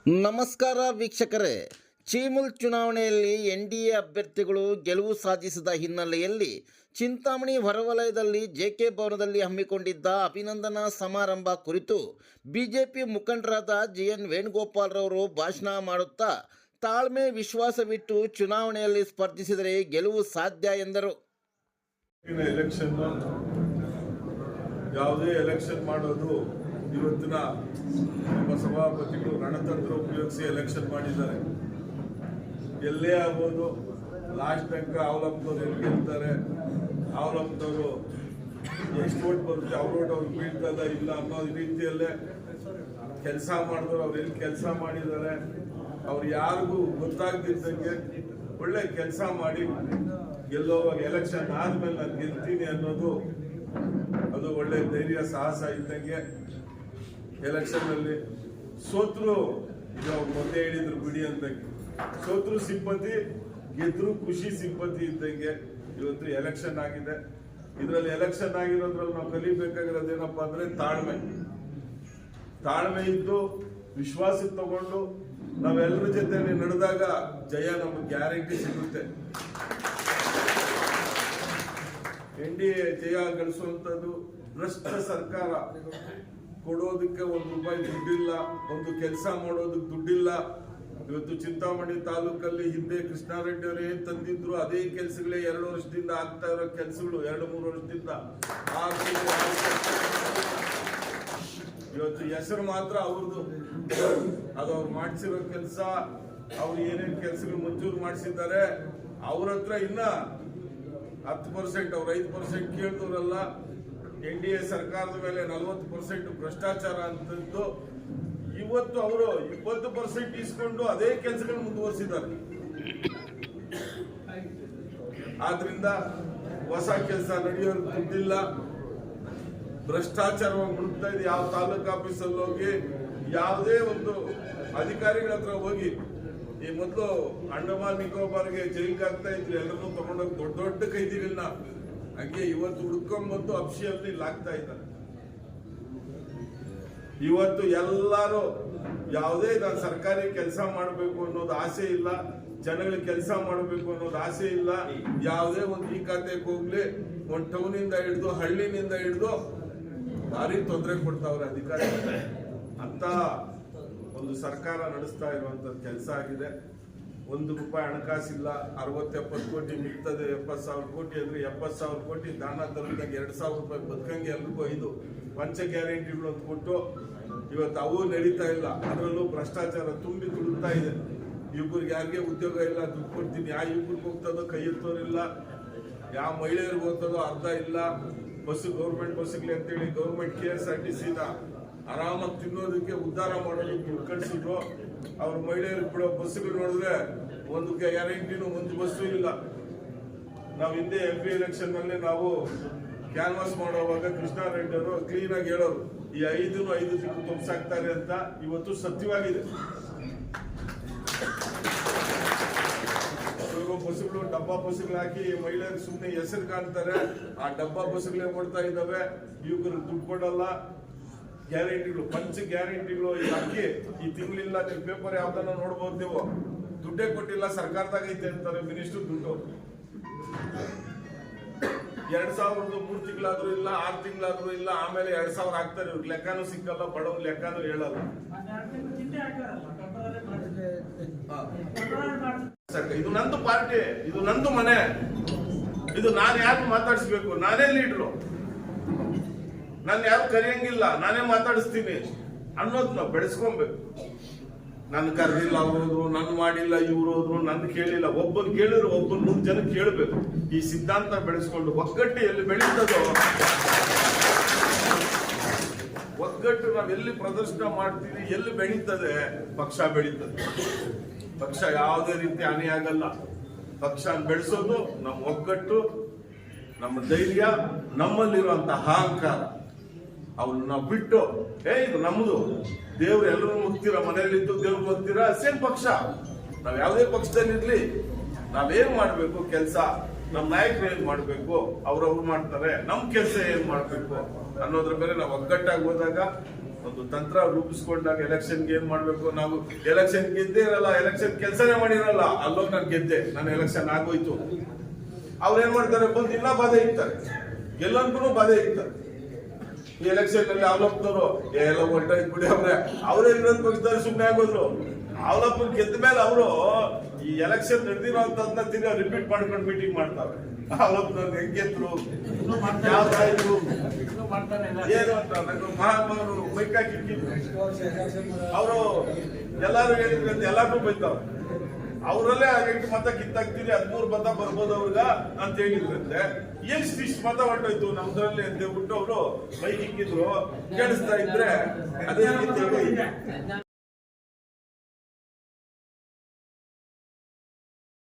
ನಮಸ್ಕಾರ ವೀಕ್ಷಕರೇ, ಚೀಮುಲ್ ಚುನಾವಣೆಯಲ್ಲಿ ಎನ್ಡಿಎ ಅಭ್ಯರ್ಥಿಗಳು ಗೆಲುವು ಸಾಧಿಸಿದ ಹಿನ್ನೆಲೆಯಲ್ಲಿ ಚಿಂತಾಮಣಿ ಹೊರವಲಯದಲ್ಲಿ ಜೆಕೆ ಭವನದಲ್ಲಿ ಹಮ್ಮಿಕೊಂಡಿದ್ದ ಅಭಿನಂದನಾ ಸಮಾರಂಭ ಕುರಿತು ಬಿಜೆಪಿ ಮುಖಂಡರಾದ ಜಿಎನ್ ವೇಣುಗೋಪಾಲ್ರವರು ಭಾಷಣ ಮಾಡುತ್ತಾ ತಾಳ್ಮೆ ವಿಶ್ವಾಸವಿಟ್ಟು ಚುನಾವಣೆಯಲ್ಲಿ ಸ್ಪರ್ಧಿಸಿದರೆ ಗೆಲುವು ಸಾಧ್ಯ ಎಂದರು. ಯಾವುದೇ ಎಲೆಕ್ಷನ್ ಮಾಡೋದು ಇವತ್ತಿನ ನಮ್ಮ ಸಭಾಪತಿಗಳು ರಣತಂತ್ರ ಉಪಯೋಗಿಸಿ ಎಲೆಕ್ಷನ್ ಮಾಡಿದ್ದಾರೆ. ಎಲ್ಲೇ ಆಗ್ಬೋದು, ಲಾಸ್ಟ್ ತನಕ ಅವಲಂಬಿದವ್ರು ಎಲ್ಲಿ ಗೆಲ್ತಾರೆ, ಅವಲಂಬಿದವರು ಎಷ್ಟು ಓಟ್ ಬರುತ್ತೆ, ಅವ್ರ ಓಟ್ ಅವ್ರು ಬೀಳ್ತದ ಇಲ್ಲ ಅನ್ನೋ ರೀತಿಯಲ್ಲೇ ಕೆಲಸ ಮಾಡಿದವರು ಅವ್ರು ಎಲ್ಲಿ ಕೆಲಸ ಮಾಡಿದ್ದಾರೆ, ಅವ್ರು ಯಾರಿಗೂ ಗೊತ್ತಾಗ್ತಿದ್ದಂಗೆ ಒಳ್ಳೆ ಕೆಲಸ ಮಾಡಿ ಗೆಲ್ಲೋವಾಗ ಎಲೆಕ್ಷನ್ ಆದ್ಮೇಲೆ ನಾನು ಗೆಲ್ತೀನಿ ಅನ್ನೋದು ಅದು ಒಳ್ಳೆ ಧೈರ್ಯ ಸಾಹಸ ಇದ್ದಂಗೆ. ಎಲೆಕ್ಷನ್ ಅಲ್ಲಿ ಸೋತ್ರು ಈಗ ಅವ್ರು ಮೊದಲೇ ಹೇಳಿದ್ರು ಬಿಡಿ ಅಂದಂಗೆ, ಸೋತ್ರು ಸಿಂಪತಿ, ಗೆದ್ರು ಖುಷಿ ಸಿಂಪತಿ ಇದ್ದಂಗೆ. ಇವತ್ತು ಎಲೆಕ್ಷನ್ ಆಗಿದೆ. ಇದರಲ್ಲಿ ಎಲೆಕ್ಷನ್ ಆಗಿರೋದ್ರಲ್ಲಿ ನಾವು ಕಲಿಬೇಕಾಗಿರೋದೇನಪ್ಪಾ ಅಂದ್ರೆ ತಾಳ್ಮೆ ಇದ್ದು ವಿಶ್ವಾಸ ತಗೊಂಡು ನಾವೆಲ್ಲರ ಜೊತೆ ನಡೆದಾಗ ಜಯ ನಮ್ಗೆ ಗ್ಯಾರಂಟಿ ಸಿಗುತ್ತೆ. ಎನ್ಡಿಎ ಜಯ ಗಳಿಸುವಂತದ್ದು ಭ್ರಷ್ಟ ಸರ್ಕಾರ ಕೊಡೋದಕ್ಕೆ ₹1 ದುಡ್ಡಿಲ್ಲ, ಒಂದು ಕೆಲಸ ಮಾಡೋದಕ್ಕೆ ದುಡ್ಡಿಲ್ಲ. ಇವತ್ತು ಚಿಂತಾಮಣಿ ತಾಲೂಕಲ್ಲಿ ಹಿಂದೆ ಕೃಷ್ಣಾರೆಡ್ಡಿ ಅವರು ಏನ್ ತಂದಿದ್ರು ಅದೇ ಕೆಲಸಗಳೇ 2 ವರ್ಷದಿಂದ ಆಗ್ತಾ ಇರೋ ಕೆಲಸಗಳು 2-3 ವರ್ಷದಿಂದ ಇವತ್ತು ಹೆಸರು ಮಾತ್ರ ಅವ್ರದ್ದು. ಅದು ಅವ್ರು ಮಾಡಿಸಿರೋ ಕೆಲಸ, ಅವ್ರು ಏನೇನ್ ಕೆಲಸಗಳು ಮಂಜೂರು ಮಾಡಿಸಿದ್ದಾರೆ ಅವ್ರ ಹತ್ರ ಇನ್ನ 10%, ಅವ್ರು 5% ಕೇಳಿದವರಲ್ಲ. ಎನ್ಡಿಎ ಸರ್ಕಾರದ ಮೇಲೆ 40% ಭ್ರಷ್ಟಾಚಾರ ಅಂತದ್ದು. ಇವತ್ತು ಅವರು 20% ಇಸ್ಕೊಂಡು ಅದೇ ಕೆಲಸಗಳು ಮುಂದುವರಿಸಿದ್ದಾರೆ. ಆದ್ರಿಂದ ಹೊಸ ಕೆಲಸ ನಡೆಯೋರು ದುಡ್ಡಿಲ್ಲ, ಭ್ರಷ್ಟಾಚಾರವಾಗಿ ಮುಳುಗ್ತಾ ಇದೆ. ಯಾವ ತಾಲೂಕು ಆಫೀಸಲ್ಲಿ ಹೋಗಿ ಯಾವುದೇ ಒಂದು ಅಧಿಕಾರಿಗಳ ಹತ್ರ ಹೋಗಿ, ಈ ಮೊದಲು ಅಂಡಮಾನ್ ನಿಕೋಬಾರ್ಗೆ ಜೈಲ್ಗೆ ಆಗ್ತಾ ಇದ್ರು, ಎಲ್ಲರೂ ತಗೊಂಡೋಗಿ ದೊಡ್ಡ ಕೈದಿಗಳನ್ನ ಹಂಗೆ ಇವತ್ತು ಹುಡ್ಕೊಂಡ್ಬಂದು ಅಫಿಷಿಯಲ್ ಆಗ್ತಾ ಇದ್ದಾರೆ. ಇವತ್ತು ಎಲ್ಲರೂ ಯಾವುದೇ ನಾನು ಸರ್ಕಾರಿ ಕೆಲಸ ಮಾಡಬೇಕು ಅನ್ನೋದು ಆಸೆ ಇಲ್ಲ, ಜನಗಳಿಗೆ ಕೆಲಸ ಮಾಡಬೇಕು ಅನ್ನೋದು ಆಸೆ ಇಲ್ಲ. ಯಾವುದೇ ಒಂದು ಈ ಖಾತೆಗೆ ಹೋಗ್ಲಿ, ಒಂದು ಟೌನಿಂದ ಹಿಡಿದು ಹಳ್ಳಿನಿಂದ ಹಿಡಿದು ಭಾರಿ ತೊಂದರೆ ಕೊಡ್ತಾವ್ರೆ ಅಧಿಕಾರಿಗಳು. ಅಂತ ಒಂದು ಸರ್ಕಾರ ನಡೆಸ್ತಾ ಇರುವಂತ ಕೆಲಸ ಆಗಿದೆ. ₹1 ಹಣಕಾಸಿಲ್ಲ, 60-70 ಕೋಟಿ ಮಿಗ್ತದೆ. 70,000 ಕೋಟಿ ಅಂದ್ರೆ 70,000 ಕೋಟಿ ದಾನ ಧರ್ಮದಾಗ ₹2,000 ಬದುಕಂಗೆ ಎಲ್ರಿಗೂ 5 ಪಂಚ ಗ್ಯಾರಂಟಿಗಳು ಅಂತ ಕೊಟ್ಟು ಇವತ್ತು ಅವು ನಡೀತಾ ಇಲ್ಲ. ಅದರಲ್ಲೂ ಭ್ರಷ್ಟಾಚಾರ ತುಂಬಿ ತುಳುಕ್ತಾ ಇದೆ. ಯುವಕರಿಗೆ ಯಾರಿಗೆ ಉದ್ಯೋಗ ಇಲ್ಲ, ದುಡ್ಡು ಕೊಡ್ತೀನಿ, ಯಾವ ಯುವಕರಿಗೆ ಹೋಗ್ತದೋ ಕೈ ಎತ್ತೋರಿಲ್ಲ, ಯಾವ ಮಹಿಳೆಯರಿಗೆ ಹೋಗ್ತದೋ ಅರ್ಧ ಇಲ್ಲ. ಬಸ್ ಗೌರ್ಮೆಂಟ್ ಬಸ್ಗಳು ಅಂತೇಳಿ ಗೌರ್ಮೆಂಟ್ KSRTC ಆರಾಮಾಗಿ ತಿನ್ನೋದಕ್ಕೆ ಉದ್ಧಾರ ಮಾಡೋದಕ್ಕೆ ದುಡ್ಡು ಕಳಿಸಿದ್ರು. ಅವ್ರ ಮಹಿಳೆಯರು ಬಿಡೋ ಬಸ್ಸುಗಳು ನೋಡಿದ್ರೆ ಒಂದು ಗ್ಯಾರಂಟಿನೂ ಒಂದು ಬಸ್ಸು ಇಲ್ಲ. ನಾವು ಹಿಂದೆ MP ಎಲೆಕ್ಷನ್ ನಲ್ಲಿ ನಾವು ಕ್ಯಾನ್ವಾಸ್ ಮಾಡುವಾಗ ಕೃಷ್ಣಾರೆಡ್ಡಿ ಅವರು ಕ್ಲೀನ್ ಆಗಿ ಹೇಳೋರು, ಈ 5 ದಿಕ್ಕು ತುಂಬಿಸಾಕ್ತಾರೆ ಅಂತ. ಇವತ್ತು ಸತ್ಯವಾಗಿದೆ. ಬಸ್ಸುಗಳು ಡಬ್ಬಾ ಬಸ್ಸುಗಳು ಹಾಕಿ ಮಹಿಳೆಯರು ಸುಮ್ಮನೆ ಹೆಸರು ಕಾಣ್ತಾರೆ. ಆ ಡಬ್ಬಾ ಬಸ್ಸುಗಳೇ ಕೊಡ್ತಾ ಇದ್ದಾವೆ, ಯುವಕರು ದುಡ್ಡು ಕೊಡಲ್ಲ. ಗ್ಯಾರಂಟಿಗಳು, ಪಂಚ ಗ್ಯಾರಂಟಿಗಳು. ಈ ಅಕ್ಕಿ ಈ ತಿಂಗಳಿಲ್ಲ, ನೀವು ಪೇಪರ್ ಯಾವ್ದನ್ನ ನೋಡ್ಬೋದು, ನೀವು ದುಡ್ಡೇ ಕೊಟ್ಟಿಲ್ಲ, ಸರ್ಕಾರದಾಗ ಐತೆ ಅಂತಾರೆ ಮಿನಿಸ್ಟರ್ ದುಡ್ಡು. 2,000 3 ತಿಂಗಳಾದ್ರೂ ಇಲ್ಲ, 6 ತಿಂಗಳಾದ್ರೂ ಇಲ್ಲ, ಆಮೇಲೆ 2,000 ಹಾಕ್ತಾರೆ. ಇವ್ರಿಗೆ ಲೆಕ್ಕನೂ ಸಿಕ್ಕಲ್ಲ, ಬಡವ್ರ ಲೆಕ್ಕನೂ ಹೇಳಲ್ಲ. ಇದು ನಂದು ಪಾರ್ಟಿ, ಇದು ನಂದು ಮನೆ, ಇದು ನಾನು ಯಾರು ಮಾತಾಡಿಸ್ಬೇಕು, ನಾನೇ ಲೀಡ್ರು, ನಾನು ಯಾರು ಕರೆಯಂಗಿಲ್ಲ, ನಾನೇ ಮಾತಾಡಿಸ್ತೀನಿ ಅನ್ನೋದು ನಾವು ಬೆಳೆಸ್ಕೊಬೇಕು. ನನ್ ಕರೆದಿಲ್ಲ ಅವ್ರೋದ್ರು, ನನ್ ಮಾಡಿಲ್ಲ ಇವ್ರು ಹೋದ್ರು, ನನ್ ಕೇಳಿಲ್ಲ. ಒಬ್ಬನ್ ಕೇಳಿದ್ರು 100 ಜನ ಕೇಳಬೇಕು. ಈ ಸಿದ್ಧಾಂತ ಬೆಳೆಸ್ಕೊಂಡು ಒಗ್ಗಟ್ಟು ಎಲ್ಲಿ ಬೆಳೀತದೋ, ಒಗ್ಗಟ್ಟು ನಾವೆಲ್ಲಿ ಪ್ರದರ್ಶನ ಮಾಡ್ತೀವಿ, ಎಲ್ಲಿ ಬೆಳೀತದೆ ಪಕ್ಷ ಬೆಳೀತದೆ. ಪಕ್ಷ ಯಾವುದೇ ರೀತಿ ಹಾನಿ ಆಗಲ್ಲ. ಪಕ್ಷ ಬೆಳೆಸೋದು ನಮ್ಮ ಒಗ್ಗಟ್ಟು, ನಮ್ಮ ಧೈರ್ಯ, ನಮ್ಮಲ್ಲಿರುವಂತ ಅಹಂಕಾರ ಅವ್ರು ನಾವು ಬಿಟ್ಟು ಇದು ನಮ್ದು, ದೇವ್ರು ಎಲ್ಲರೂ ಮುಗ್ತೀರಾ, ಮನೆಯಲ್ಲಿದ್ದು ದೇವ್ರು ಮುಗ್ತೀರಾ, ಸೇಮ್ ಪಕ್ಷ. ನಾವ್ ಯಾವುದೇ ಪಕ್ಷದಲ್ಲಿ ಇರ್ಲಿ, ನಾವೇನ್ ಮಾಡ್ಬೇಕು ಕೆಲಸ, ನಮ್ಮ ನಾಯಕರು ಏನ್ ಮಾಡ್ಬೇಕು, ಅವ್ರವ್ರು ಮಾಡ್ತಾರೆ, ನಮ್ ಕೆಲಸ ಏನ್ ಮಾಡ್ಬೇಕು ಅನ್ನೋದ್ರ ಮೇಲೆ ನಾವು ಒಗ್ಗಟ್ಟಾಗಿ ಹೋದಾಗ ಒಂದು ತಂತ್ರ ರೂಪಿಸ್ಕೊಂಡಾಗ ಎಲೆಕ್ಷನ್ಗೆ ಏನ್ ಮಾಡ್ಬೇಕು, ನಾವು ಎಲೆಕ್ಷನ್ ಗೆದ್ದೇ ಇರಲ್ಲ, ಎಲೆಕ್ಷನ್ ಕೆಲಸನೇ ಮಾಡಿರಲ್ಲ, ಅಲ್ಲೋಗಿ ನಾನು ಗೆದ್ದೆ, ನಾನು ಎಲೆಕ್ಷನ್ ಆಗೋಯ್ತು. ಅವ್ರು ಏನ್ ಮಾಡ್ತಾರೆ, ಬಂದು ಇಲ್ಲ ಬಾಧೆ ಇರ್ತಾರೆ, ಎಲ್ಲರಿಗೂ ಬಾಧೆ ಇರ್ತಾರೆ. ಈ ಎಲೆಕ್ಷನ್ ನಲ್ಲಿ ಅವಲಪ್ಪನವರು ಎಲ್ಲ ಹೊರಟಾಯ್ತು ಬಿಡಿ, ಅವರೇ ವಿರೋಧ ಪಕ್ಷದವ್ರು ಸುಮ್ಮನೆ ಆಗೋದ್ರು. ಅವಲಪ್ಪನ ಗೆದ್ದ ಮೇಲೆ ಅವರು ಈ ಎಲೆಕ್ಷನ್ ನಡೆದಿರೋಂಥದ್ದನ್ನ ತಿರ್ಗಾ ರಿಪೀಟ್ ಮಾಡ್ಕೊಂಡು ಮೀಟಿಂಗ್ ಮಾಡ್ತಾರೆ. ಅವಲಪ್ಪನವ್ರು ಹೆಂಗ್ ಗೆದ್ರು, ಯಾವ್ದಾಯ್ತು ಏನು ಅಂತ ನನಗೆ ಮಹಾತ್ಮರು ಬೈಕಾಕಿ ಅವರು ಎಲ್ಲಾರು ಹೇಳಿದ್ರಂತೆ, ಎಲ್ಲಾರು ಬೈತಾವ್ರೆ. ಅವರಲ್ಲೇ 8 ಮತ ಕಿತ್ತಾಕ್ತೀರಿ, 13 ಮತ ಬರ್ಬೋದು ಅವ್ರಿಗ ಅಂತ ಹೇಳಿದ್ರಂತೆ. ಎಷ್ಟು ಇಷ್ಟು ಮತ ಹೊರಟೋಯ್ತು ನಮ್ದ್ರಲ್ಲಿ ಅಂತ ಹೇಳ್ಬಿಟ್ಟು ಅವರು ಬೈಕ್ ಇಕ್ಕಿದ್ರು. ಕೇಳಿಸ್ತಾ ಇದ್ರೆ ಅದೇ ರೀತಿ